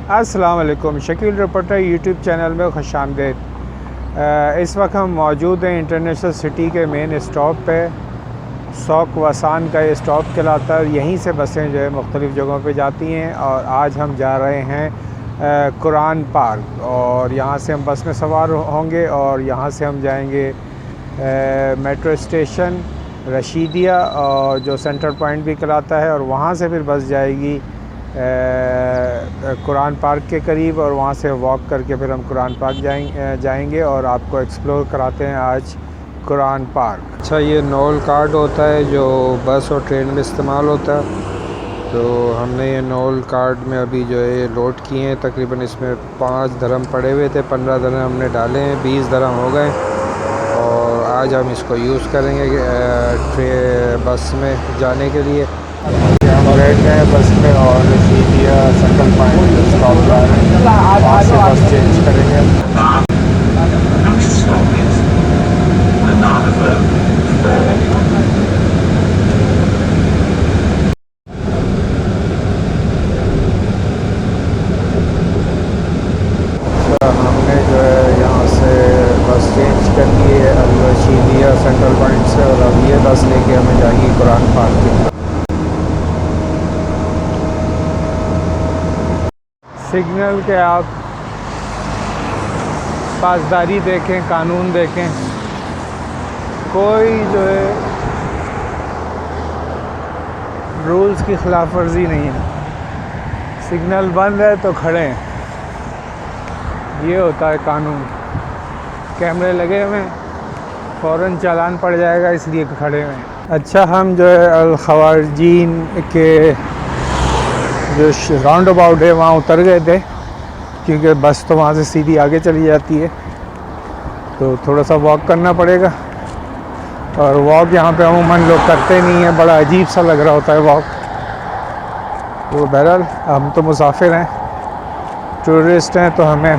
अस्सलाम वालेकुम। Shakeel reporter YouTube channel में खुशामदीद। इस वक्त हम मौजूद हैं इंटरनेशनल सिटी के मेन स्टॉप पे। सौक वसान का ये स्टॉप कहलाता है। यहीं से बसें जो है मुख्तलिफ़ जगहों पे जाती हैं और आज हम जा रहे हैं कुरान पार्क और यहाँ से हम बस में सवार होंगे और यहाँ से हम जाएंगे मेट्रो स्टेशन रशीदिया और जो सेंट्रल पॉइंट भी कहलाता है और वहाँ से फिर बस जाएगी कुरान पार्क के करीब और वहाँ से वॉक करके फिर हम कुरान पार्क जाएंगे और आपको एक्सप्लोर कराते हैं आज कुरान पार्क। अच्छा, ये नोल कार्ड होता है जो बस और ट्रेन में इस्तेमाल होता है। तो हमने ये नोल कार्ड में अभी जो है ये लोड किए हैं। तकरीबन इसमें 5 दरहम पड़े हुए थे, 15 दरहम हमने डाले हैं, 20 दरहम हो गए और आज हम इसको यूज़ करेंगे बस में जाने के लिए। हम बैठ गए बस में और रशीदिया सेंट्रल पॉइंट स्टॉप जा रहे हैं, वहाँ से बस चेंज करेंगे। हमने जो है यहाँ से बस चेंज कर ली है रशीदिया सेंट्रल पॉइंट से और अब ये बस लेके हमें जाएगी कुरान पार्क की तरफ। सिग्नल के आप पासदारी देखें, कानून देखें, कोई जो है रूल्स की खिलाफ वर्जी नहीं है। सिग्नल बंद है तो खड़े हैं, ये होता है कानून। कैमरे लगे हुए हैं, फ़ौरन चालान पड़ जाएगा इसलिए खड़े हुए हैं। अच्छा, हम जो है अल खवारजीन के जो राउंड अबाउट है वहाँ उतर गए थे क्योंकि बस तो वहाँ से सीधी आगे चली जाती है, तो थोड़ा सा वॉक करना पड़ेगा और वॉक यहाँ पे अमूमन लोग करते नहीं हैं, बड़ा अजीब सा लग रहा होता है वॉक। तो बहरहाल हम तो मुसाफिर हैं, टूरिस्ट हैं, तो हमें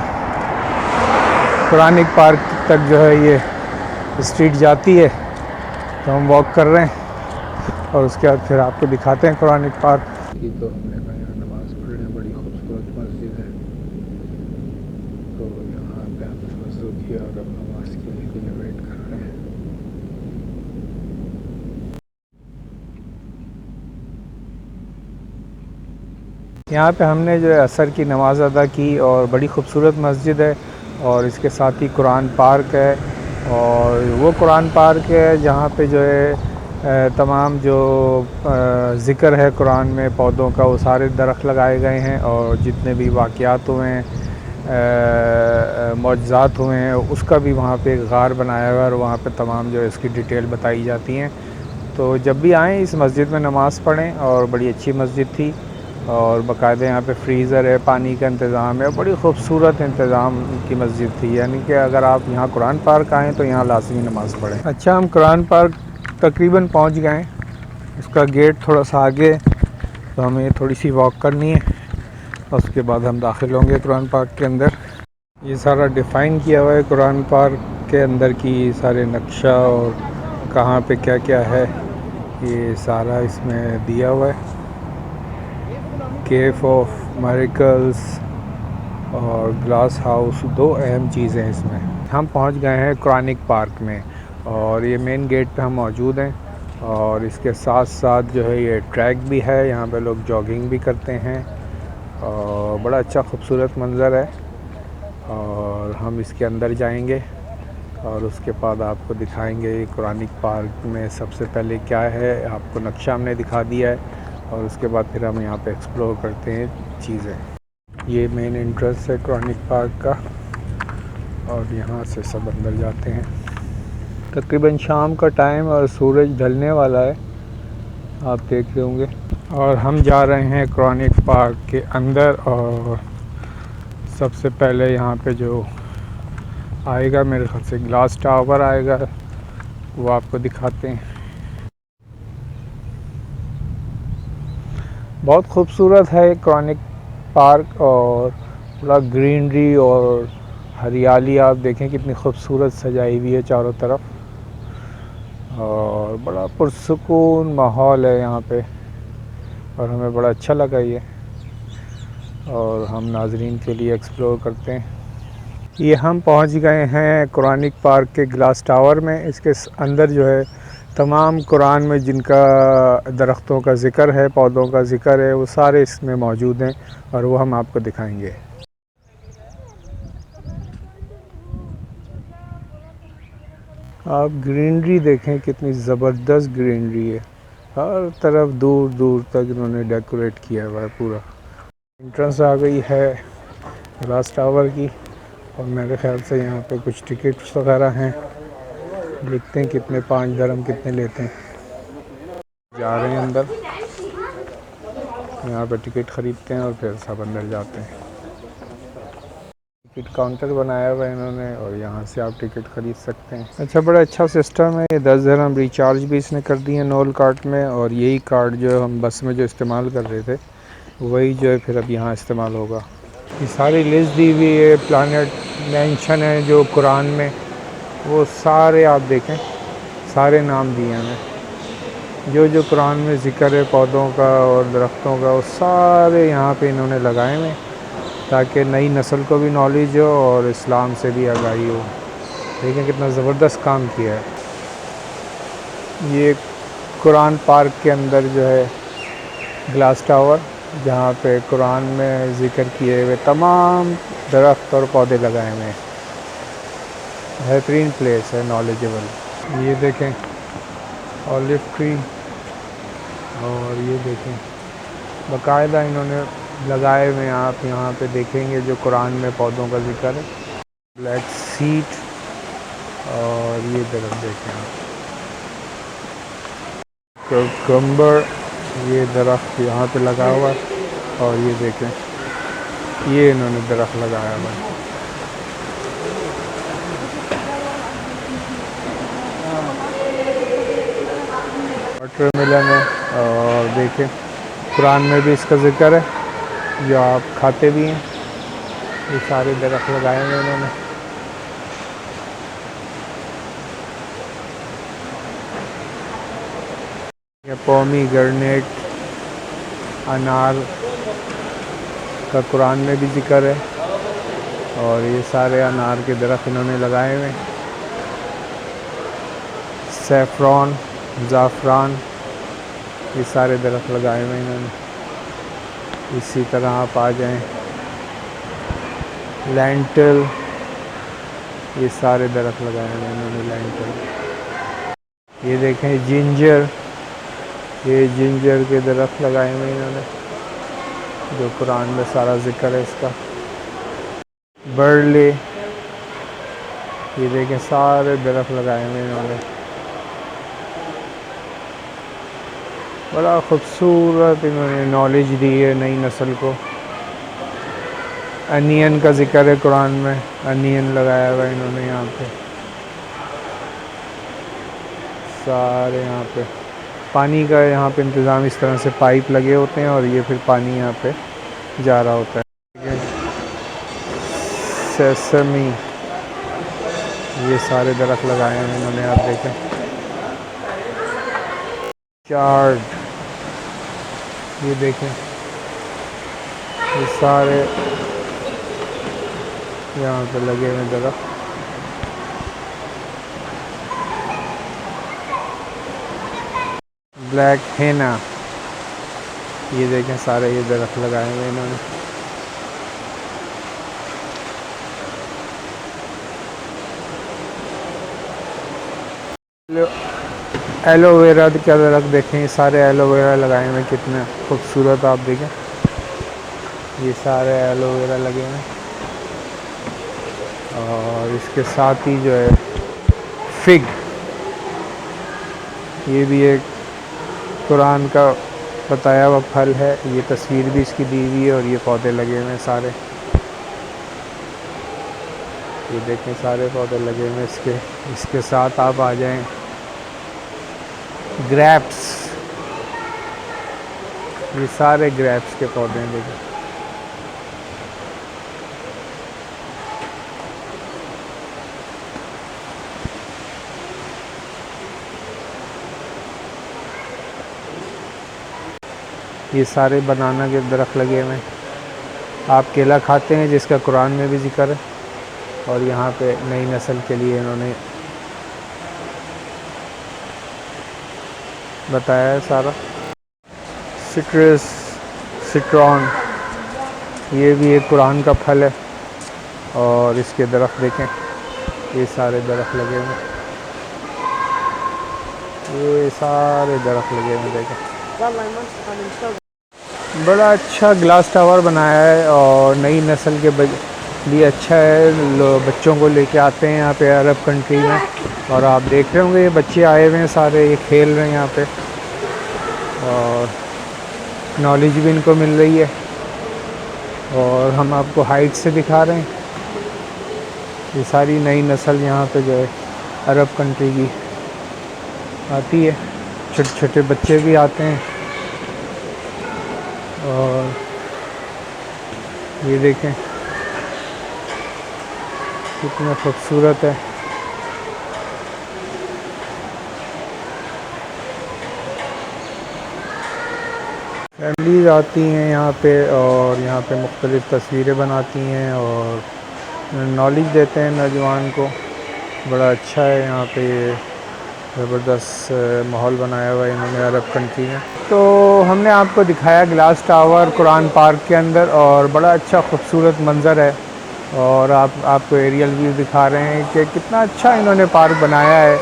कुरान पार्क तक जो है ये स्ट्रीट जाती है तो हम वॉक कर रहे हैं और उसके बाद फिर आपको दिखाते हैं कुरान पार्क। तो हमने यहाँ नमाज़ पढ़ने, बड़ी खूबसूरत मस्जिद है, तो यहाँ पे हमने वज़ू किया और अब नमाज के लिए वेट कर रहे हैं। यहाँ पे हमने जो है असर की नमाज़ अदा की और बड़ी खूबसूरत मस्जिद है और इसके साथ ही कुरान पार्क है और वो कुरान पार्क है जहाँ पे जो है तमाम जो ज़िक्र है कुरान में पौधों का, वो सारे दरख्त लगाए गए हैं और जितने भी वाक़यात हुए हैं, मौजज़ात हुए हैं, उसका भी वहाँ पे एक गार बनाया हुआ है और वहाँ पे तमाम जो है इसकी डिटेल बताई जाती हैं। तो जब भी आएँ इस मस्जिद में नमाज़ पढ़ें और बड़ी अच्छी मस्जिद थी और बाकायदा यहाँ पे फ्रीज़र है, पानी का इंतज़ाम है, बड़ी खूबसूरत इंतज़ाम की मस्जिद थी। यानी कि अगर आप यहाँ कुरान पार्क आएँ तो यहाँ लाज़मी नमाज़ पढ़ें। अच्छा, हम कुरान पार्क तकरीबन पहुँच गए। इसका गेट थोड़ा सा आगे, तो हमें थोड़ी सी वॉक करनी है और उसके बाद हम दाखिल होंगे कुरान पार्क के अंदर। ये सारा डिफ़ाइन किया हुआ है कुरान पार्क के अंदर की सारे नक्शा और कहाँ पे क्या क्या है, ये सारा इसमें दिया हुआ है। केव ऑफ मिरेकल्स और ग्लास हाउस, 2 अहम चीज़ें हैं इसमें। हम पहुंच गए हैं कुरान पार्क में और ये मेन गेट पे हम मौजूद हैं और इसके साथ साथ जो है ये ट्रैक भी है, यहाँ पे लोग जॉगिंग भी करते हैं और बड़ा अच्छा खूबसूरत मंज़र है। और हम इसके अंदर जाएंगे और उसके बाद आपको दिखाएंगे कुरान पार्क में सबसे पहले क्या है, आपको नक्शा हमने दिखा दिया है और उसके बाद फिर हम यहाँ पे एक्सप्लोर करते हैं चीज़ें। ये मेन एंट्रेंस है कुरान पार्क का और यहाँ से सब अंदर जाते हैं। तकरीबन शाम का टाइम और सूरज ढलने वाला है, आप देख रहे होंगे। और हम जा रहे हैं कुरान पार्क के अंदर और सबसे पहले यहाँ पे जो आएगा मेरे ख्याल से ग्लास टावर आएगा, वो आपको दिखाते हैं। बहुत खूबसूरत है कुरान पार्क और पूरा ग्रीनरी और हरियाली, आप देखें कितनी खूबसूरत सजाई हुई है चारों तरफ और बड़ा पुरसुकून माहौल है यहाँ पे और हमें बड़ा अच्छा लगा ये। और हम नाजरीन के लिए एक्सप्लोर करते हैं। ये हम पहुंच गए हैं कुरानिक पार्क के ग्लास टावर में। इसके अंदर जो है तमाम कुरान में जिनका दरख्तों का ज़िक्र है, पौधों का ज़िक्र है, वो सारे इसमें मौजूद हैं और वो हम आपको दिखाएंगे। आप ग्रीनरी देखें, कितनी ज़बरदस्त ग्रीनरी है। हर तरफ दूर दूर तक इन्होंने डेकोरेट किया हुआ है पूरा। एंट्रेंस आ गई है ग्लास टावर की और मेरे ख़्याल से यहाँ पे कुछ टिकट्स वगैरह हैं। देखते हैं कितने, 5 dirham कितने लेते हैं। जा रहे हैं अंदर, यहाँ पे टिकट ख़रीदते हैं और फिर सब अंदर जाते हैं। टिकट काउंटर बनाया हुआ है इन्होंने और यहाँ से आप टिकट ख़रीद सकते हैं। अच्छा, बड़ा अच्छा सिस्टम है। ये 10 dirham रिचार्ज भी इसने कर दिए नोल कार्ड में, और यही कार्ड जो हम बस में जो इस्तेमाल कर रहे थे वही जो है फिर अब यहाँ इस्तेमाल होगा। ये सारी लिस्ट दी हुई है, प्लानट मेंशन है जो कुरान में, वो सारे आप देखें, सारे नाम दिए हैं। जो जो कुरान में ज़िक्र है पौधों का और दरख्तों का, वो सारे यहाँ पे इन्होंने लगाए हुए ताकि नई नस्ल को भी नॉलेज हो और इस्लाम से भी आगाही हो। देखें कितना ज़बरदस्त काम किया है। ये कुरान पार्क के अंदर जो है ग्लास टावर, जहाँ पे कुरान में ज़िक्र किए हुए तमाम दरख्त और पौधे लगाए हुए हैं। बेहतरीन प्लेस है, नॉलेजेबल। ये देखें ऑलिव ट्री, और ये देखें बाकायदा इन्होंने लगाए हुए हैं। आप यहाँ पे देखेंगे जो कुरान में पौधों का ज़िक्र है। ब्लैक सीड, और ये दरख्त देखें आप, कुकम्बर, ये दरख्त यहाँ पे लगा हुआ है। और ये देखें, ये इन्होंने दरख्त लगाया हुआ है। वाटरमेलन है, और देखें कुरान में भी इसका ज़िक्र है, जो आप खाते भी हैं। ये सारे दरख्त लगाए हुए इन्होंने। ये पोमीग्रेनेट, अनार का कुरान में भी ज़िक्र है, और ये सारे अनार के दरख्त इन्होंने लगाए हुए हैं। सैफ़रॉन, ज़ाफ़रान, ये सारे दरख्त लगाए हुए हैं इन्होंने। इसी तरह आप आ जाएं, लेंटिल, ये सारे दरख्त लगाए हुए हैं इन्होंने, लेंटिल। ये देखें जिंजर, ये जिंजर के दरख्त लगाए हुए हैं इन्होंने, जो कुरान में सारा ज़िक्र है इसका। बर्ले, ये देखें सारे दरख्त लगाए हुए इन्होंने। बड़ा ख़ूबसूरत इन्होंने नॉलेज दी है नई नस्ल को। अनियन का ज़िक्र है कुरान में, अनियन लगाया हुआ है इन्होंने यहाँ पे। सारे यहाँ पे पानी का यहाँ पे इंतज़ाम, इस तरह से पाइप लगे होते हैं और ये फिर पानी यहाँ पे जा रहा होता है। सेसमी, ये सारे दरख्त लगाए हैं इन्होंने, आप देखें। चार्ड, ये देखें, ये सारे यहाँ पे लगे हुए दरख्त। ब्लैक हेना, ये देखें सारे ये दरख्त लगाए हुए इन्होंने। एलोवेरा का दरख्त देखें, ये सारे एलोवेरा लगाए हुए, कितने खूबसूरत आप देखें, ये सारे एलोवेरा लगे हैं। और इसके साथ ही जो है फिग, ये भी एक कुरान का बताया हुआ फल है। ये तस्वीर भी इसकी दी हुई है और ये पौधे लगे हुए हैं सारे। ये देखें सारे पौधे लगे हुए हैं इसके साथ आप आ जाएं ग्रेप्स, ये सारे ग्रेप्स के पौधे हैं देखें। ये सारे बनाना के दरख्त लगे हुए हैं। आप केला खाते हैं जिसका कुरान में भी ज़िक्र है, और यहाँ पे नई नस्ल के लिए इन्होंने बताया है सारा। सिट्रस, सिट्रॉन, ये भी एक कुरान का फल है, और इसके दरख्त देखें, ये सारे दरख्त लगे हुए हैं, ये सारे दरख्त लगे हुए देखें। बड़ा अच्छा ग्लास टावर बनाया है, और नई नस्ल के लिए अच्छा है। बच्चों को लेके आते हैं यहाँ पे अरब कंट्री में, और आप देख रहे होंगे ये बच्चे आए हुए हैं सारे, ये खेल रहे हैं यहाँ पे, और नॉलेज भी इनको मिल रही है। और हम आपको हाइट से दिखा रहे हैं, ये सारी नई नस्ल यहाँ पे जो है अरब कंट्री की आती है, छोटे छोटे बच्चे भी आते हैं। और ये देखें कितना खूबसूरत है। फैमिलीज़ आती हैं यहाँ पे, और यहाँ पे मुख्तलिफ़ तस्वीरें बनाती हैं और नॉलेज देते हैं नौजवान को। बड़ा अच्छा है यहाँ पे, ज़बरदस्त माहौल बनाया हुआ है इन्होंने अरब कंट्री में। तो हमने आपको दिखाया ग्लास टावर कुरान पार्क के अंदर, और बड़ा अच्छा खूबसूरत मंज़र है, और आपको एरियल व्यू दिखा रहे हैं कि कितना अच्छा इन्होंने पार्क बनाया है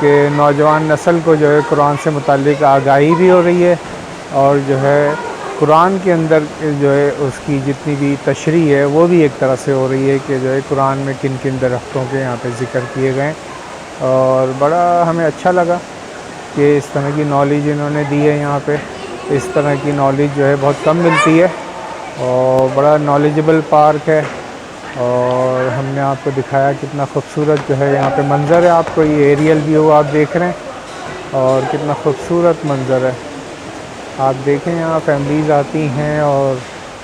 कि नौजवान नस्ल को जो है कुरान से मुताल्लिक़ आगाही भी हो रही है, और जो है कुरान के अंदर जो है उसकी जितनी भी तशरीह है वो भी एक तरह से हो रही है कि जो है कुरान में किन किन दरख्तों के यहाँ पे ज़िक्र किए गए। और बड़ा हमें अच्छा लगा कि इस तरह की नॉलेज इन्होंने दी है यहाँ पे। इस तरह की नॉलेज जो है बहुत कम मिलती है, और बड़ा नॉलेजेबल पार्क है। और हमने आपको दिखाया कितना खूबसूरत जो है यहाँ पे मंज़र है। आपको ये एरियल व्यू आप देख रहे हैं, और कितना खूबसूरत मंज़र है। आप देखें यहाँ फैमिलीज़ आती हैं और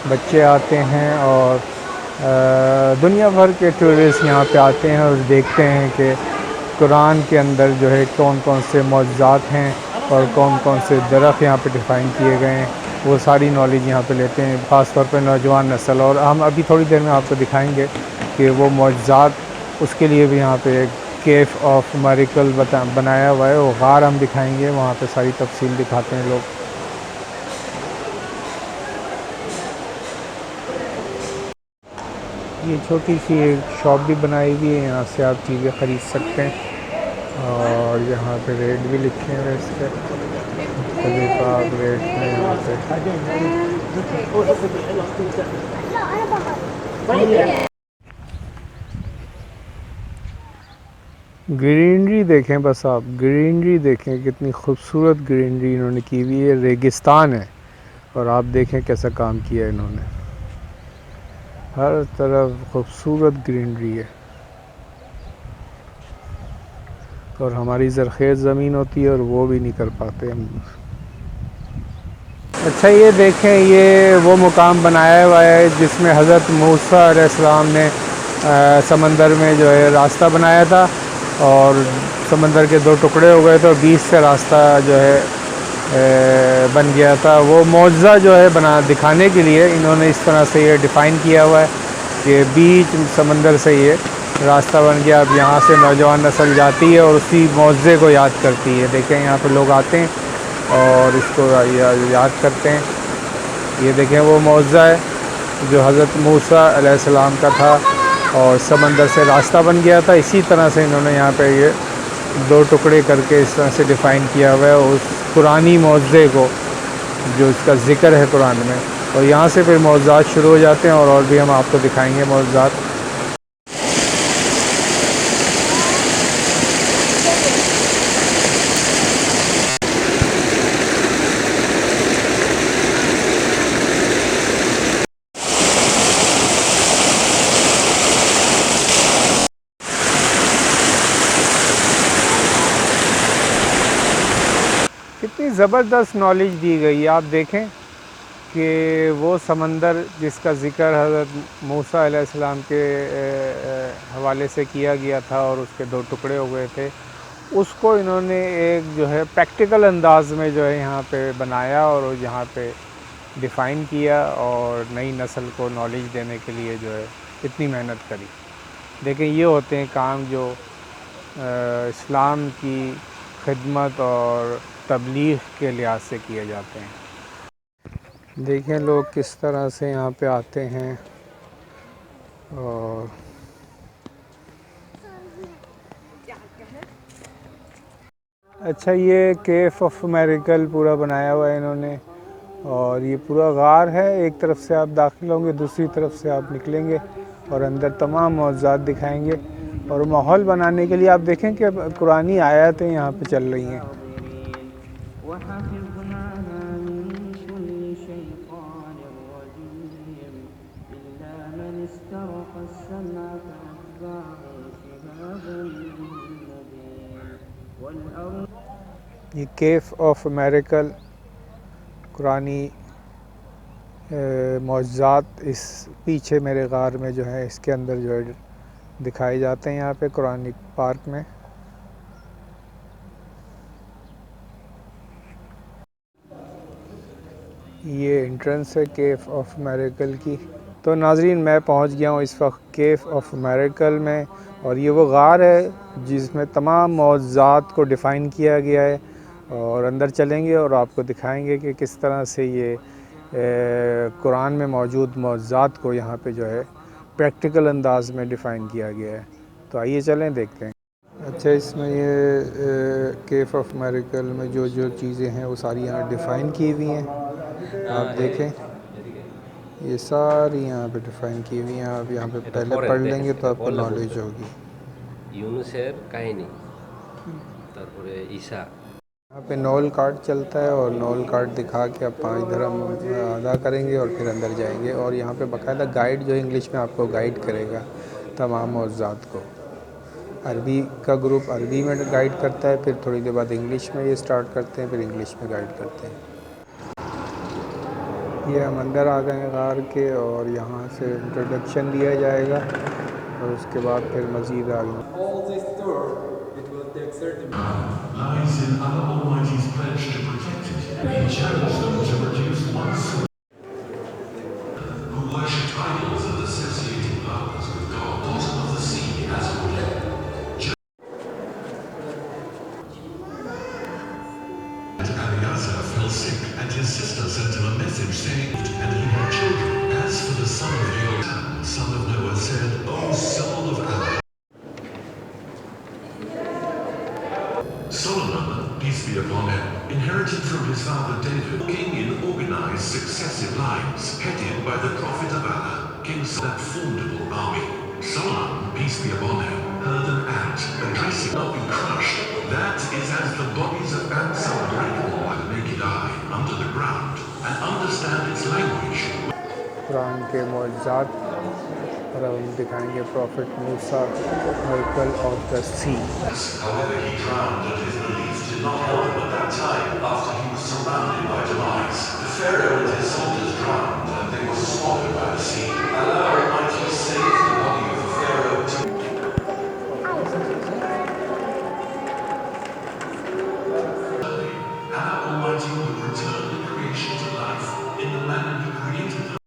बच्चे आते हैं, और दुनिया भर के टूरिस्ट यहाँ पे आते हैं और देखते हैं कि कुरान के अंदर जो है कौन कौन से मौजज़ात हैं और कौन कौन से दरख्त यहाँ पे डिफ़ाइन किए गए हैं, वो सारी नॉलेज यहाँ पे लेते हैं, ख़ास तौर पे नौजवान नस्ल। और हम अभी थोड़ी देर में आपको दिखाएंगे कि वो मौजज़ात, उसके लिए भी यहाँ पे एक केफ़ ऑफ मिरेकल बनाया हुआ है, वो गार हम दिखाएंगे, वहाँ पे सारी तफसील दिखाते हैं लोग। ये छोटी सी एक शॉप भी बनाई हुई है, यहाँ से आप चीज़ें ख़रीद सकते हैं, और यहाँ पे रेट भी लिखे हैं इसके, मुख्तलिफ आप रेट में यहाँ पे। ग्रीनरी देखें, बस आप ग्रीनरी देखें, कितनी खूबसूरत ग्रीनरी इन्होंने की हुई है। रेगिस्तान है, और आप देखें कैसा काम किया है इन्होंने, हर तरफ खूबसूरत ग्रीनरी है। और हमारी ज़रख़ेज़ ज़मीन होती है और वो भी नहीं कर पाते हम। अच्छा, ये देखें, ये वो मुकाम बनाया हुआ है जिसमें हज़रत मूसा अलैहिस्सलाम ने समंदर में जो है रास्ता बनाया था, और समंदर के दो टुकड़े हो गए थे, और बीच से रास्ता जो है बन गया था। वो मौजज़ा जो है दिखाने के लिए इन्होंने इस तरह से ये डिफ़ाइन किया हुआ है कि बीच समंदर से ये रास्ता बन गया। अब यहाँ से नौजवान नस्ल जाती है और उसी मौजज़े को याद करती है। देखें, यहाँ पे लोग आते हैं और इसको याद करते हैं। ये देखें, वो मौजज़ा है जो हज़रत मूसा अलैहिस्सलाम का था, और समंदर से रास्ता बन गया था। इसी तरह से इन्होंने यहाँ पे ये दो टुकड़े करके इस तरह से डिफ़ाइन किया हुआ है उस कुरानी मौजज़े को, जो इसका ज़िक्र है कुरान में। और यहाँ से फिर मौजज़ात शुरू हो जाते हैं, और भी हम आपको दिखाएंगे मौजज़ात। कितनी ज़बरदस्त नॉलेज दी गई है। आप देखें कि वो समंदर जिसका ज़िक्र हज़रत मूसा अलैहिस्सलाम के हवाले से किया गया था, और उसके दो टुकड़े हो गए थे, उसको इन्होंने एक जो है प्रैक्टिकल अंदाज में जो है यहाँ पे बनाया, और यहाँ पे डिफ़ाइन किया और नई नस्ल को नॉलेज देने के लिए जो है इतनी मेहनत करी। देखें, ये होते हैं काम जो इस्लाम की खिदमत और तबलीग के लिहाज से किए जाते हैं। देखें लोग किस तरह से यहाँ पे आते हैं और अच्छा, ये केफ़ ऑफ मेरिकल पूरा बनाया हुआ है इन्होंने, और ये पूरा गार है। एक तरफ से आप दाखिल होंगे, दूसरी तरफ से आप निकलेंगे और अंदर तमाम मौज़ूदात दिखाएंगे। और माहौल बनाने के लिए आप देखें कि कुरानी आयतें यहाँ पे चल रही हैं। ये केफ़ ऑफ मेरिकल कुरानी मौज़ूदात इस पीछे मेरे गार में जो है इसके अंदर जो है दिखाए जाते हैं यहाँ पे कुरानी पार्क में। ये एंट्रेंस है केफ़ ऑफ मेरिकल की। तो नाज़रीन, मैं पहुँच गया हूँ इस वक्त केफ़ ऑफ मेरिकल में, और ये वो गार है जिसमें तमाम मौज़ूदात को डिफ़ाइन किया गया है। और अंदर चलेंगे और आपको दिखाएंगे कि किस तरह से ये कुरान में मौजूद मौज़ूदात को यहाँ पे जो है प्रैक्टिकल अंदाज में डिफ़ाइन किया गया है। तो आइए चलें, देखते हैं। अच्छा, इसमें ये केफ़ ऑफ मेरिकल में जो जो चीज़ें हैं वो सारी यहाँ डिफ़ाइन की हुई हैं। आप देखें, ये सारी यहाँ पे डिफ़ाइन की हुई हैं। आप यहाँ पे पहले पढ़ लेंगे तो आपको नॉलेज होगी। यूनुसेर काहिनी, तारपरे ईसा। यहाँ पे नॉल कार्ड चलता है और नॉल कार्ड दिखा के आप 5 दिरहम अदा करेंगे और फिर अंदर जाएंगे। और यहाँ पे बाकायदा गाइड जो इंग्लिश में आपको गाइड करेगा तमाम मौज़ूदात को। अरबी का ग्रुप अरबी में गाइड करता है, फिर थोड़ी देर बाद इंग्लिश में ये स्टार्ट करते हैं, फिर इंग्लिश में गाइड करते हैं। ये हम अंदर आ गए हैं गार के, और यहाँ से इंट्रोडक्शन दिया जाएगा और उसके बाद फिर मज़ीद आगे। Lies in Allah Almighty's pledge to protect it. He challenged them to produce one soul who worshipped idols and associated partners with God. Bottom of the sea as a Eliezer fell sick, and his sister sent him a message saying, and he had children. As for the son of Jotam, son of Noah, said, O soul of Allah. Solomon, peace be upon him, inherited from his father David, king in organized successive lines, headed by the prophet of Allah, King Solomon, that formidable army. Solomon, peace be upon him, heard an ant addressing, not be crushed. That is as the bodies of ants are breakable by the naked eye under the ground, and understand its language. Quran के मौज़ूदात और हम दिखाएंगे prophet Musa, miracle of the sea. However, he drowned, and his belief did not help him at that time after he was surrounded by demise. The Pharaoh and his soldiers drowned, and they were swallowed by the sea. Allah Almighty saved the body of the Pharaoh to Allah Almighty would return the creation to life in the manner He created them.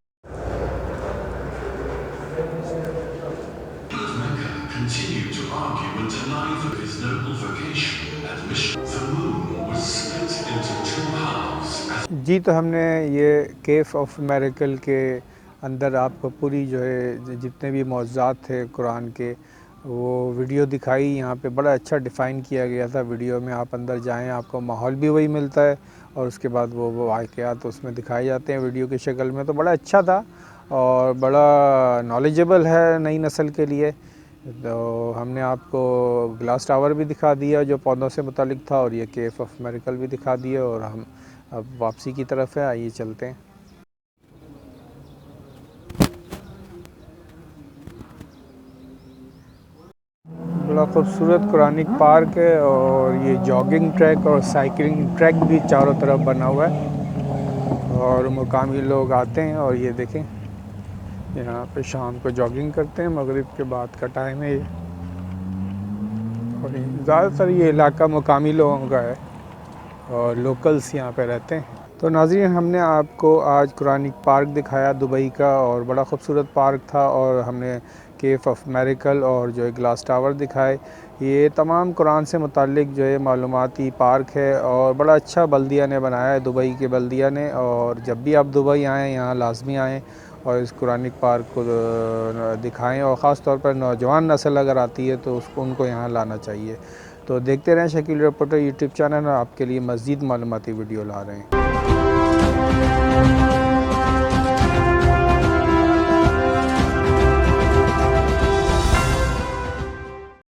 Mecca continued to argue and deny his noble vocation and mission. The moon was split into two halves. जी, तो हमने ये केफ़ of मेरिकल के अंदर आपको पूरी जो है जितने भी मौज़ूदात थे कुरान के वो वीडियो दिखाई। यहाँ पे बड़ा अच्छा डिफ़ाइन किया गया था वीडियो में। आप अंदर जाएं, आपको माहौल भी वही मिलता है और उसके बाद वो वाक़यात उसमें दिखाए जाते हैं वीडियो की शक्ल में। तो बड़ा अच्छा था और बड़ा नॉलेजेबल है नई नस्ल के लिए। तो हमने आपको ग्लास टावर भी दिखा दिया जो पौधों से मुतालिक था, और ये केफ़ ऑफ मेरिकल भी दिखा दिया, और हम अब वापसी की तरफ है। आइए चलते हैं। बड़ा खूबसूरत कुरानिक पार्क है, और ये जॉगिंग ट्रैक और साइकिलिंग ट्रैक भी चारों तरफ बना हुआ है, और मुकामी लोग आते हैं। और ये देखें, यहाँ पे शाम को जॉगिंग करते हैं, मगरिब के बाद का टाइम है ये। और ज़्यादातर ये इलाका मुकामी लोगों का है और लोकल्स यहाँ पे रहते हैं। तो नाज़रीन, हमने आपको आज कुरानिक पार्क दिखाया दुबई का, और बड़ा ख़ूबसूरत पार्क था, और हमने केफ ऑफ मेरिकल और जो है ग्लास टावर दिखाए। ये तमाम कुरान से मुताल्लिक़ जो है मालूमाती पार्क है, और बड़ा अच्छा बल्दिया ने बनाया है, दुबई के बल्दिया ने। और जब भी आप दुबई आएँ यहाँ लाजमी आएँ और इस कुरानिक पार्क को दिखाएँ, और ख़ास तौर पर नौजवान नस्ल अगर आती है तो उनको यहाँ लाना चाहिए। तो देखते रहें शकील रिपोर्टर यूट्यूब चैनल, आपके लिए मज़ीद मालूमाती वीडियो ला रहे हैं।